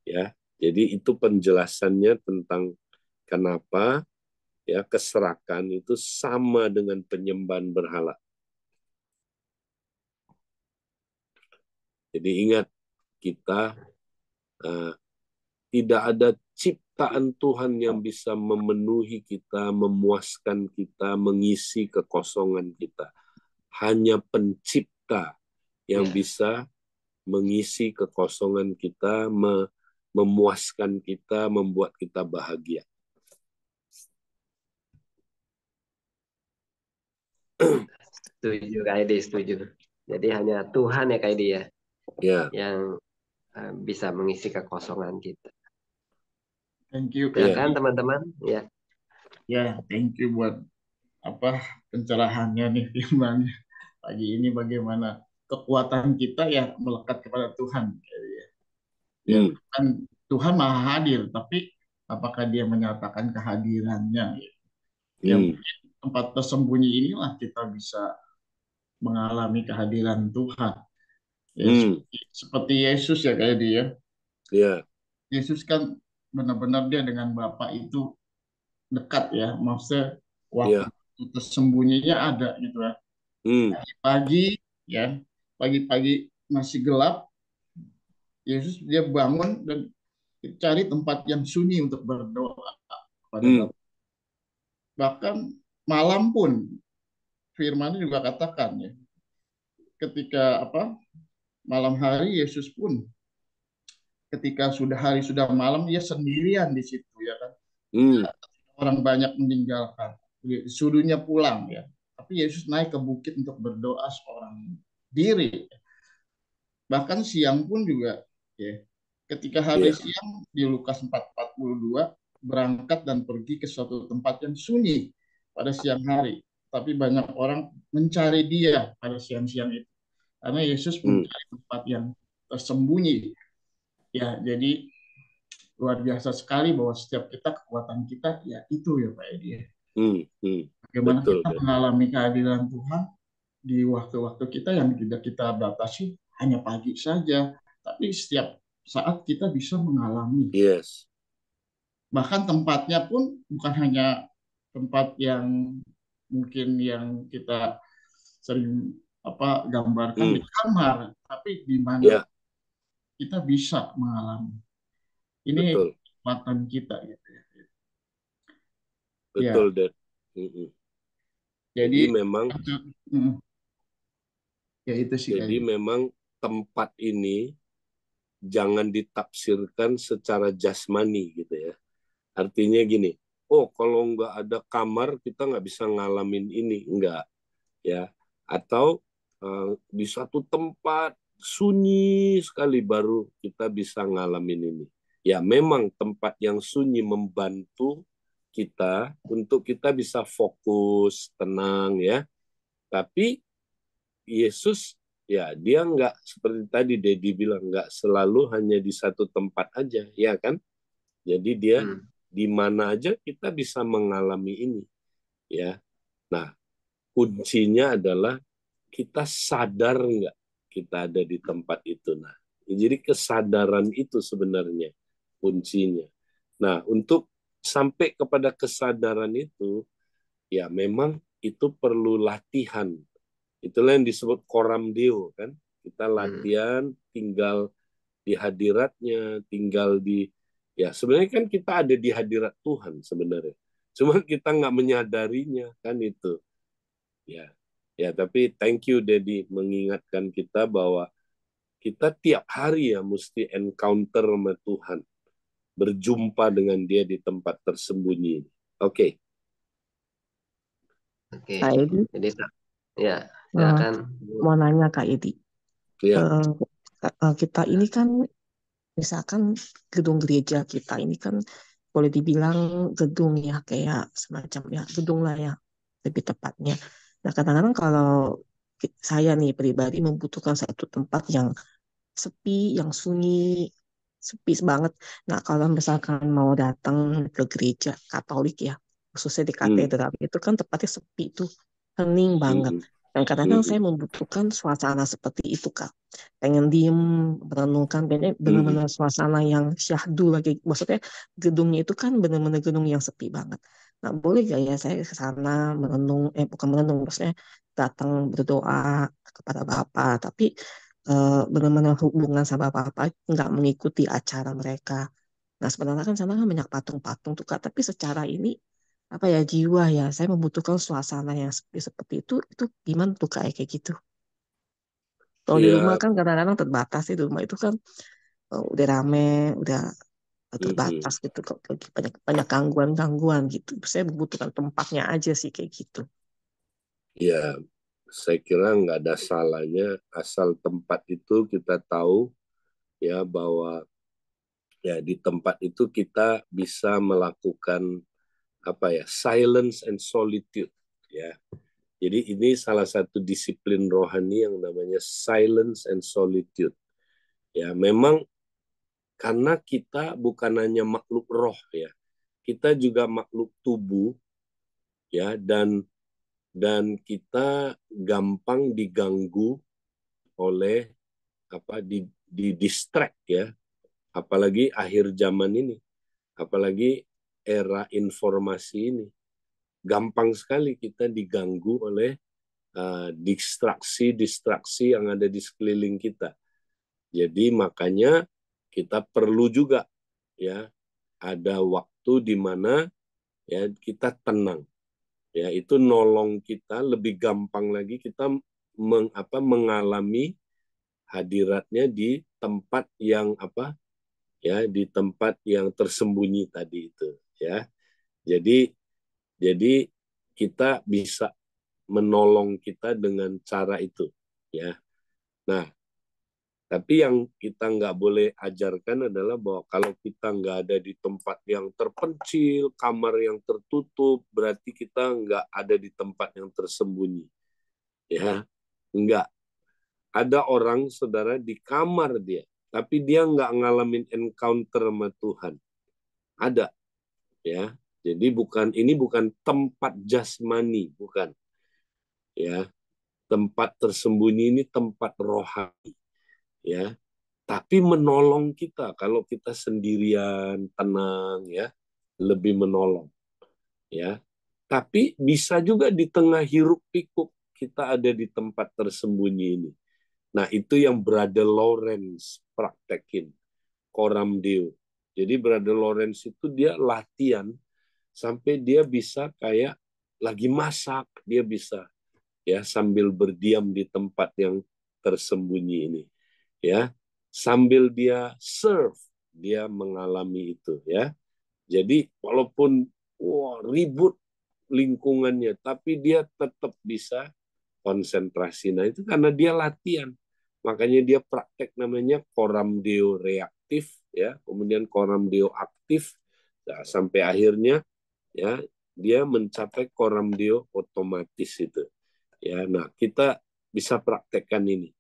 Ya. Jadi itu penjelasannya tentang kenapa ya keserakan itu sama dengan penyembahan berhala. Jadi ingat, kita tidak ada ciptaan Tuhan yang bisa memenuhi kita, memuaskan kita, mengisi kekosongan kita. Hanya pencipta yang bisa mengisi kekosongan kita, memuaskan kita, membuat kita bahagia. Setuju Kak Edi, setuju. Jadi hanya Tuhan ya Kak Edi ya, yang bisa mengisi kekosongan kita. Thank you Silakan teman-teman. Ya. Ya, thank you buat pencerahannya nih firman pagi ini, bagaimana kekuatan kita ya melekat kepada Tuhan. Ya, kan Tuhan maha hadir, tapi apakah dia menyatakan kehadirannya? Ya, tempat tersembunyi inilah kita bisa mengalami kehadiran Tuhan. Ya, seperti Yesus ya kayak dia. Yesus kan benar-benar dia dengan Bapa itu dekat ya, maksudnya waktu tersembunyinya ada gitu ya. Pagi ya, pagi-pagi masih gelap, Yesus dia bangun dan cari tempat yang sunyi untuk berdoa kepada Bapa. Bahkan malam pun firman juga katakan ya, ketika malam hari Yesus pun ketika hari sudah malam dia sendirian di situ ya kan. Hmm. Orang banyak meninggalkan, suruhnya pulang ya. Tapi Yesus naik ke bukit untuk berdoa seorang diri. Bahkan siang pun juga ya. Ketika hari Iya. siang di Lukas 4:42 berangkat dan pergi ke suatu tempat yang sunyi pada siang hari. Tapi banyak orang mencari dia pada siang-siang itu. Karena Yesus Hmm. mencari tempat yang tersembunyi. Ya, jadi luar biasa sekali bahwa setiap kita kekuatan kita ya itu ya Pak Edi. Bagaimana Betul, kita Dan. mengalami kehadiran Tuhan di waktu-waktu kita yang tidak kita batasi hanya pagi saja, tapi setiap saat kita bisa mengalami. Yes. Bahkan tempatnya pun bukan hanya tempat yang mungkin yang kita sering gambarkan di kamar, tapi di mana Ya, kita bisa mengalami. Ini betul. kekuatan kita gitu ya. Ya, Betul, Dan. Jadi jadi memang mm, ya itu sih jadi kayaknya. memang tempat ini jangan ditafsirkan secara jasmani gitu ya. Artinya gini, oh kalau nggak ada kamar kita nggak bisa ngalamin ini, enggak ya. Atau di satu tempat sunyi sekali baru kita bisa ngalamin ini. Ya memang tempat yang sunyi membantu kita untuk kita bisa fokus, tenang ya. Tapi Yesus ya dia nggak seperti tadi Dedi bilang nggak selalu hanya di satu tempat aja, ya kan? Jadi dia di mana aja kita bisa mengalami ini, ya. Nah, kuncinya adalah kita sadar nggak kita ada di tempat itu. Nah, jadi kesadaran itu sebenarnya kuncinya. Nah, untuk sampai kepada kesadaran itu, ya memang itu perlu latihan. Itulah yang disebut koram deo kan. Kita latihan, tinggal di hadiratnya, tinggal di ya sebenarnya kan kita ada di hadirat Tuhan sebenarnya. Cuma kita nggak menyadarinya kan itu. Ya, ya tapi thank you Dedi mengingatkan kita bahwa kita tiap hari ya mesti encounter sama Tuhan, berjumpa dengan Dia di tempat tersembunyi. Oke. Oke. Kak Edi, Jadi ya eh, silakan. mau nanya Kak Edi. Ya. Kita ini kan misalkan gedung gereja kita ini kan boleh dibilang gedung ya kayak semacam ya gedung lah ya lebih tepatnya. Nah kadang-kadang kalau saya nih pribadi membutuhkan satu tempat yang sepi, yang sunyi, sepi banget. Nah kalau misalkan mau datang ke gereja Katolik ya, khususnya di katedral itu kan tempatnya sepi tuh, hening banget. Dan kadang-kadang saya membutuhkan suasana seperti itu Kak. Pengen diem, merenungkan, benar-benar suasana yang syahdu lagi. Maksudnya gedungnya itu kan benar-benar gedung yang sepi banget. Nah boleh gak ya saya ke sana merenung, bukan merenung, maksudnya datang berdoa kepada Bapa, tapi benar-benar hubungan sama Bapa nggak mengikuti acara mereka. Nah sebenarnya kan sana kan banyak patung-patung tuh Kak, tapi secara ini apa ya jiwa ya saya membutuhkan suasana yang seperti itu gimana tuh kayak gitu. Kalau di rumah Ya. kan kadang-kadang terbatas sih, di rumah itu kan udah rame, udah terbatas gitu kok, banyak banyak gangguan-gangguan gitu. Saya membutuhkan tempatnya aja sih kayak gitu. Ya, saya kira nggak ada salahnya asal tempat itu kita tahu ya bahwa ya di tempat itu kita bisa melakukan apa ya silence and solitude ya. Jadi ini salah satu disiplin rohani yang namanya silence and solitude. Ya, memang karena kita bukan hanya makhluk roh ya, kita juga makhluk tubuh ya dan kita gampang diganggu oleh di distract ya, apalagi akhir zaman ini, apalagi era informasi ini, gampang sekali kita diganggu oleh distraksi-distraksi yang ada di sekeliling kita. Jadi makanya kita perlu juga ya ada waktu di mana ya kita tenang. Ya, itu nolong kita lebih gampang lagi kita mengalami hadiratnya di tempat yang ya, di tempat yang tersembunyi tadi itu ya. Jadi kita bisa menolong kita dengan cara itu ya. Nah, tapi yang kita nggak boleh ajarkan adalah bahwa kalau kita nggak ada di tempat yang terpencil, kamar yang tertutup, berarti kita nggak ada di tempat yang tersembunyi. Ya, nggak. Ada orang, saudara, di kamar dia, tapi dia nggak ngalamin encounter sama Tuhan. Ada, ya. Jadi ini bukan tempat jasmani, bukan. Ya, tempat tersembunyi ini tempat rohani. Ya, tapi menolong kita kalau kita sendirian, tenang ya, lebih menolong ya. Tapi bisa juga di tengah hiruk pikuk kita ada di tempat tersembunyi ini. Nah, itu yang Brother Lawrence praktekin, Coram Deo. Jadi Brother Lawrence itu dia latihan sampai dia bisa kayak lagi masak, dia bisa ya sambil berdiam di tempat yang tersembunyi ini ya, sambil dia serve dia mengalami itu ya. Jadi walaupun ribut lingkungannya tapi dia tetap bisa konsentrasi. Nah, itu karena dia latihan, makanya dia praktek namanya Coram Deo reaktif ya, kemudian Coram Deo aktif, nah, sampai akhirnya ya dia mencapai Coram Deo otomatis itu ya. Nah, kita bisa praktekkan ini.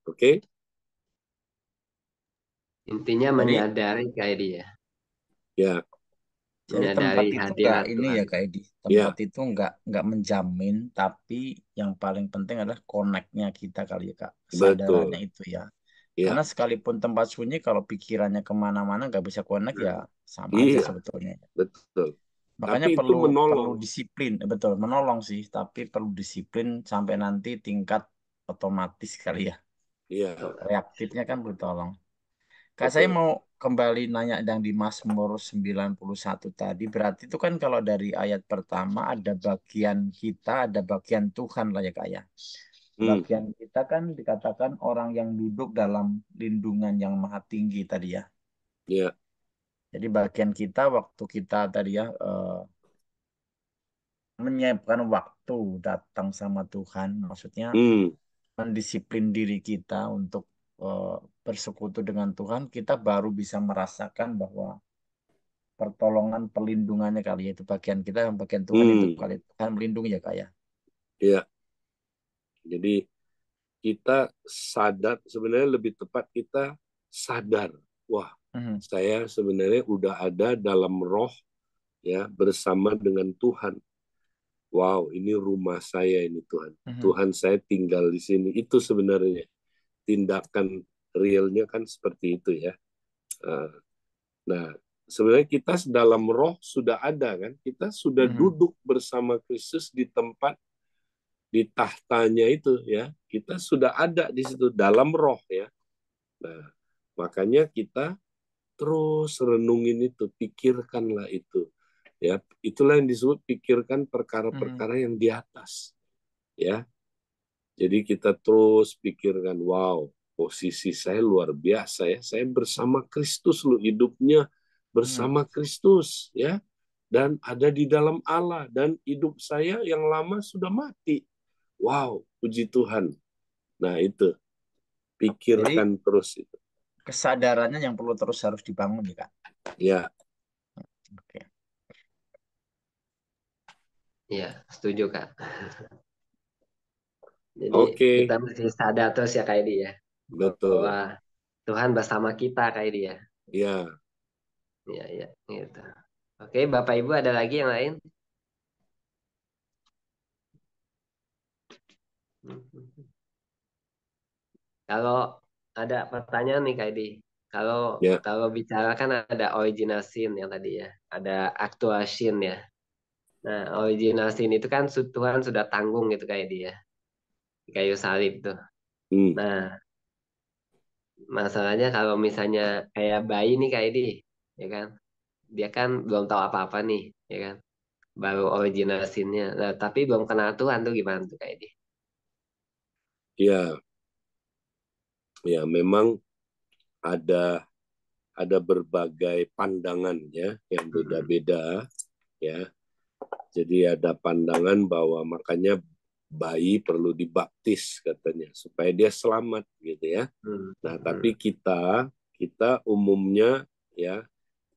Oke. Intinya Jadi menyadari kayak dia, Ya, Jadi tempat menyadari itu nggak hadirat ini Tuhan. ya Kak Edi. ya, Tempat itu nggak menjamin, tapi yang paling penting adalah connect-nya kita kali ya Kak. Kesadarannya betul. itu ya. Ya, Karena sekalipun tempat sunyi, kalau pikirannya kemana-mana nggak bisa connect ya sama aja iya, sebetulnya. betul. Makanya Tapi itu perlu menolong. disiplin, betul menolong sih, tapi perlu disiplin sampai nanti tingkat otomatis kali ya. Iya, Reaktifnya kan belum tolong. Kak, saya betul. mau kembali nanya yang di Mazmur 91 tadi. Berarti itu kan kalau dari ayat pertama ada bagian kita, ada bagian Tuhan lah ya Kak ya. Hmm, Bagian kita kan dikatakan orang yang duduk dalam lindungan yang maha tinggi tadi ya. ya, Jadi bagian kita waktu kita tadi ya menyiapkan waktu datang sama Tuhan. Maksudnya hmm, mendisiplin diri kita untuk eh, bersekutu dengan Tuhan, kita baru bisa merasakan bahwa pertolongan perlindungannya kali ya, itu bagian kita yang bagian Tuhan itu hmm, kali Tuhan melindungi ya kak ya. ya. Jadi kita sadar, sebenarnya lebih tepat kita sadar, wah, Mhm, saya sebenarnya udah ada dalam roh ya bersama dengan Tuhan. Wow, ini rumah saya ini Tuhan. mhm, Tuhan, saya tinggal di sini. Itu sebenarnya tindakan realnya kan seperti itu ya. Eh, Nah, sebenarnya kita dalam roh sudah ada kan. Kita sudah mhm. duduk bersama Kristus di tempat di tahtanya itu ya. Kita sudah ada di situ dalam roh ya. Nah, makanya kita terus renungin itu, pikirkanlah itu. Ya, itulah yang disebut pikirkan Mhm. perkara-perkara yang di atas. Ya. Jadi kita terus pikirkan, wow, posisi saya luar biasa ya. Saya bersama Kristus loh, hidupnya Mhm. bersama Kristus ya. Dan ada di dalam Allah dan hidup saya yang lama sudah mati. Wow, puji Tuhan. Nah, itu Jadi pikirkan terus itu. kesadarannya yang perlu terus harus dibangun ya kak. Ya, Oke. Iya, setuju Kak. Jadi kita oke, mesti sadar terus ya kayak dia, bahwa betul. Tuhan bersama kita kayak dia. Ya, Iya, iya, gitu. Oke, Bapak Ibu ada lagi yang lain? Kalau ada pertanyaan nih Kak Edi, kalau ya, kalau bicara kan ada original sin yang tadi ya, ada actual sin ya. Nah, original sin itu kan Tuhan sudah tanggung gitu kayak dia di kayu salib tuh. hmm, Nah, masalahnya kalau misalnya kayak bayi nih kayak Edi, ya kan, dia kan belum tahu apa-apa nih, ya kan. baru original sin-nya. Nah, tapi belum kenal Tuhan tuh gimana tuh kayak dia? Ya, ya memang ada berbagai pandangan ya yang beda-beda ya. Jadi ada pandangan bahwa makanya bayi perlu dibaptis katanya supaya dia selamat gitu ya. Nah, tapi kita umumnya ya,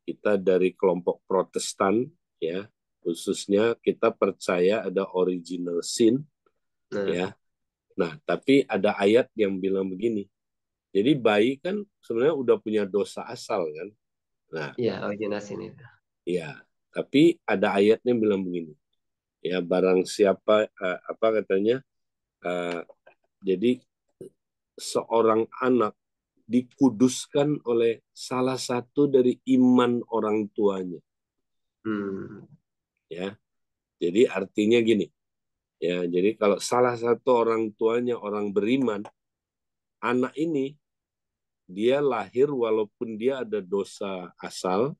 kita dari kelompok Protestan ya, khususnya kita percaya ada original sin ya. Nah, tapi ada ayat yang bilang begini. Jadi bayi kan sebenarnya udah punya dosa asal kan. Nah, Iya, original sin itu. ya, tapi ada ayatnya bilang begini. Ya, barang siapa apa katanya? Jadi seorang anak dikuduskan oleh salah satu dari iman orang tuanya. Ya, jadi artinya gini. Ya, jadi kalau salah satu orang tuanya orang beriman, anak ini dia lahir walaupun dia ada dosa asal,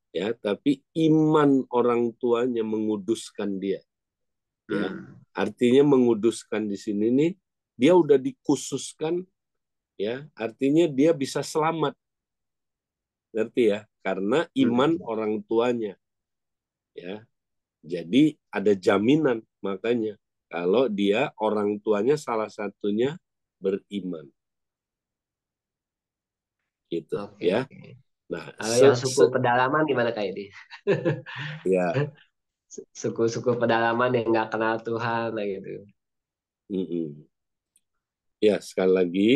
ya, tapi iman orang tuanya menguduskan dia. Ya, artinya menguduskan di sini nih, dia udah dikhususkan, ya, artinya dia bisa selamat, ngerti ya? Karena iman orang tuanya, ya. Jadi ada jaminan makanya kalau dia orang tuanya salah satunya beriman, gitu, Oke, ya. oke. Nah, Kalau yang suku pedalaman gimana kayak dia? ya, Suku-suku pedalaman yang nggak kenal Tuhan lah gitu. ya sekali lagi,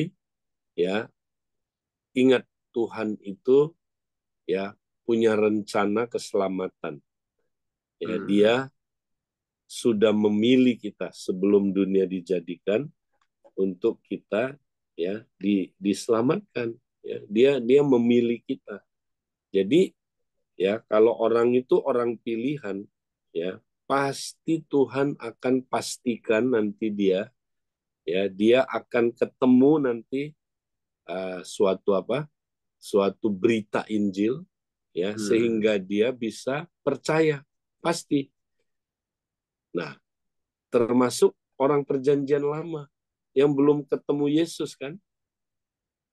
ya ingat Tuhan itu ya punya rencana keselamatan. Ya, dia sudah memilih kita sebelum dunia dijadikan untuk kita ya diselamatkan. Ya, dia memilih kita. Jadi ya kalau orang itu orang pilihan, ya pasti Tuhan akan pastikan nanti dia akan ketemu nanti suatu berita Injil ya sehingga dia bisa percaya pasti. Nah, termasuk orang perjanjian lama yang belum ketemu Yesus kan,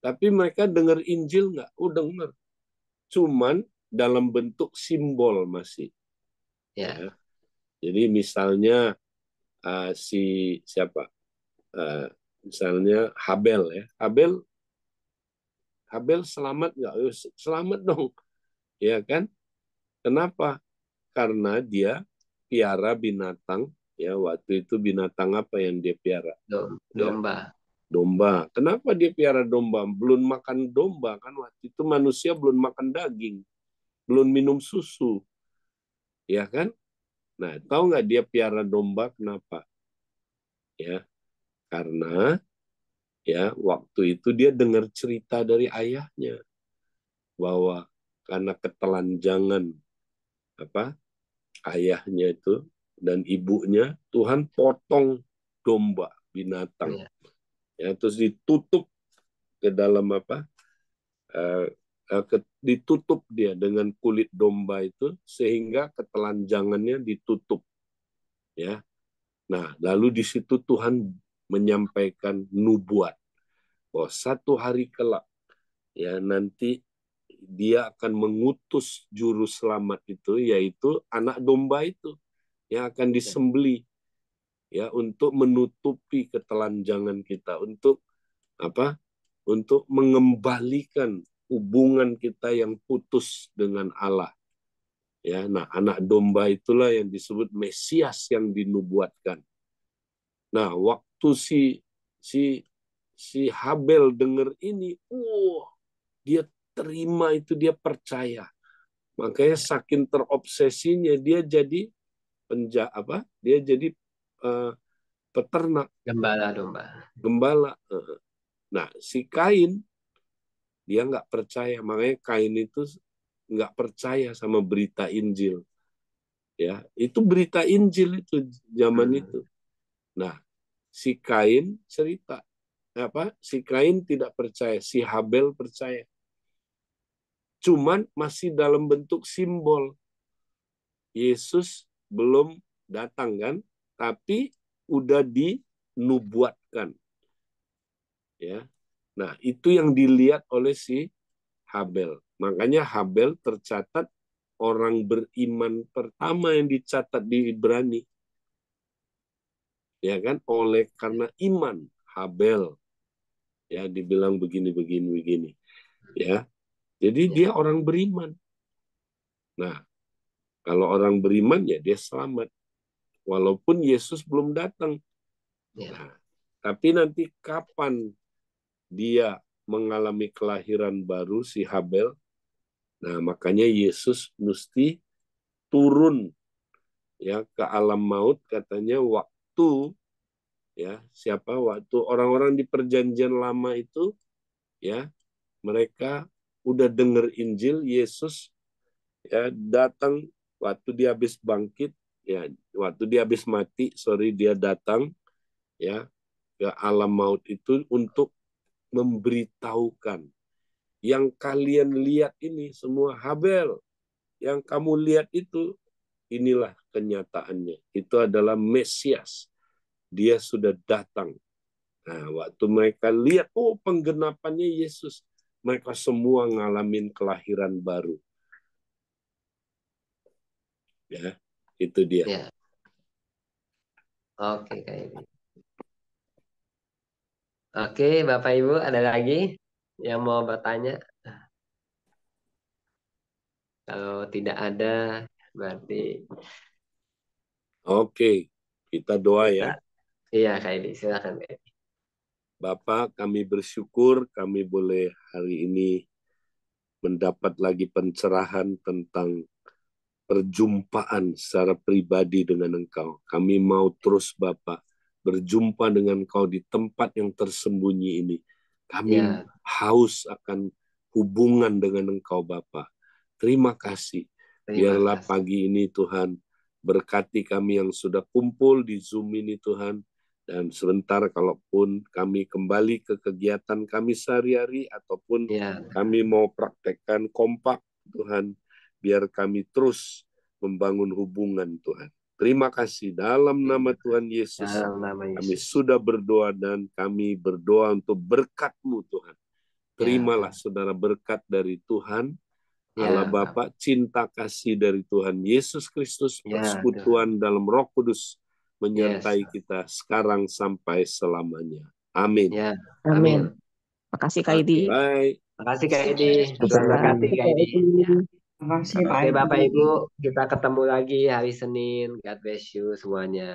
tapi mereka dengar Injil nggak? Oh, dengar. Cuman dalam bentuk simbol masih. Ya. Jadi misalnya siapa? Misalnya Habel ya. Habel selamat nggak? Selamat dong. Ya kan? Kenapa? Karena dia piara binatang. Ya, waktu itu binatang apa yang dia piara? Domba. Ya, domba. Kenapa dia piara domba? Belum makan domba kan waktu itu manusia belum makan daging, belum minum susu. Ya kan? Nah, tahu nggak dia piara domba kenapa? Ya, karena ya waktu itu dia dengar cerita dari ayahnya bahwa karena ketelanjangan apa ayahnya itu dan ibunya, Tuhan potong domba binatang, ya terus ditutup ke dalam ditutup dia dengan kulit domba itu sehingga ketelanjangannya ditutup, ya. Nah, lalu di situ Tuhan menyampaikan nubuat bahwa satu hari kelak ya nanti dia akan mengutus juru selamat itu, yaitu anak domba itu yang akan disembeli ya untuk menutupi ketelanjangan kita, untuk apa? Untuk mengembalikan hubungan kita yang putus dengan Allah. Ya, nah anak domba itulah yang disebut Mesias yang dinubuatkan. Nah, waktu si Habel dengar ini, dia terima itu, dia percaya. Makanya saking terobsesinya dia jadi dia jadi peternak, Gembala domba. gembala. Nah, si Kain dia nggak percaya, makanya Kain itu nggak percaya sama berita Injil. Ya, itu berita Injil itu zaman itu. Nah, si Kain cerita si Kain tidak percaya, si Habel percaya. Cuman masih dalam bentuk simbol. Yesus belum datang kan, tapi udah dinubuatkan. Ya. Nah, itu yang dilihat oleh si Habel. Makanya Habel tercatat orang beriman pertama yang dicatat di Ibrani. Ya kan, oleh karena iman Habel ya dibilang begini. Ya. Jadi dia orang beriman. Nah, kalau orang beriman ya dia selamat. Walaupun Yesus belum datang. Nah, tapi nanti kapan dia mengalami kelahiran baru si Habel? Nah, makanya Yesus mesti turun ya ke alam maut, katanya waktu waktu orang-orang di perjanjian lama itu ya mereka udah dengar Injil, Yesus ya datang waktu dia habis bangkit, ya waktu dia habis mati, dia datang ya ke alam maut itu untuk memberitahukan yang kalian lihat ini semua Habel, yang kamu lihat itu inilah kenyataannya. Itu adalah Mesias. Dia sudah datang. Nah, waktu mereka lihat, oh penggenapannya Yesus, mereka semua ngalamin kelahiran baru. Ya, itu dia. Ya. Oke, kayak ini. Oke, Bapak Ibu, ada lagi yang mau bertanya? Kalau tidak ada, berarti Oke, kita doa ya. Iya, Kak Edi, silakan Kak Edi. Bapak, kami bersyukur kami boleh hari ini mendapat lagi pencerahan tentang perjumpaan secara pribadi dengan Engkau. Kami mau terus Bapak berjumpa dengan Engkau di tempat yang tersembunyi ini. Kami haus akan hubungan dengan Engkau Bapak. Terima kasih. Biarlah pagi ini Tuhan berkati kami yang sudah kumpul di Zoom ini Tuhan. Dan sebentar kalaupun kami kembali ke kegiatan kami sehari-hari ataupun kami mau praktekkan kompak Tuhan, biar kami terus membangun hubungan Tuhan. Terima kasih dalam nama Tuhan Yesus. Kami sudah berdoa dan kami berdoa untuk berkat-Mu Tuhan. Terimalah saudara berkat dari Tuhan, Allah Bapa, cinta kasih dari Tuhan Yesus Kristus, persekutuan dalam Roh Kudus menyertai kita sekarang sampai selamanya. Amin. Amin. Makasih Kak Edi. Baik. Makasih Kak Edi. Terima kasih Kak Edi. Makasih Pak Oke Edi. Bapak Ibu, kita ketemu lagi hari Senin. God bless you semuanya.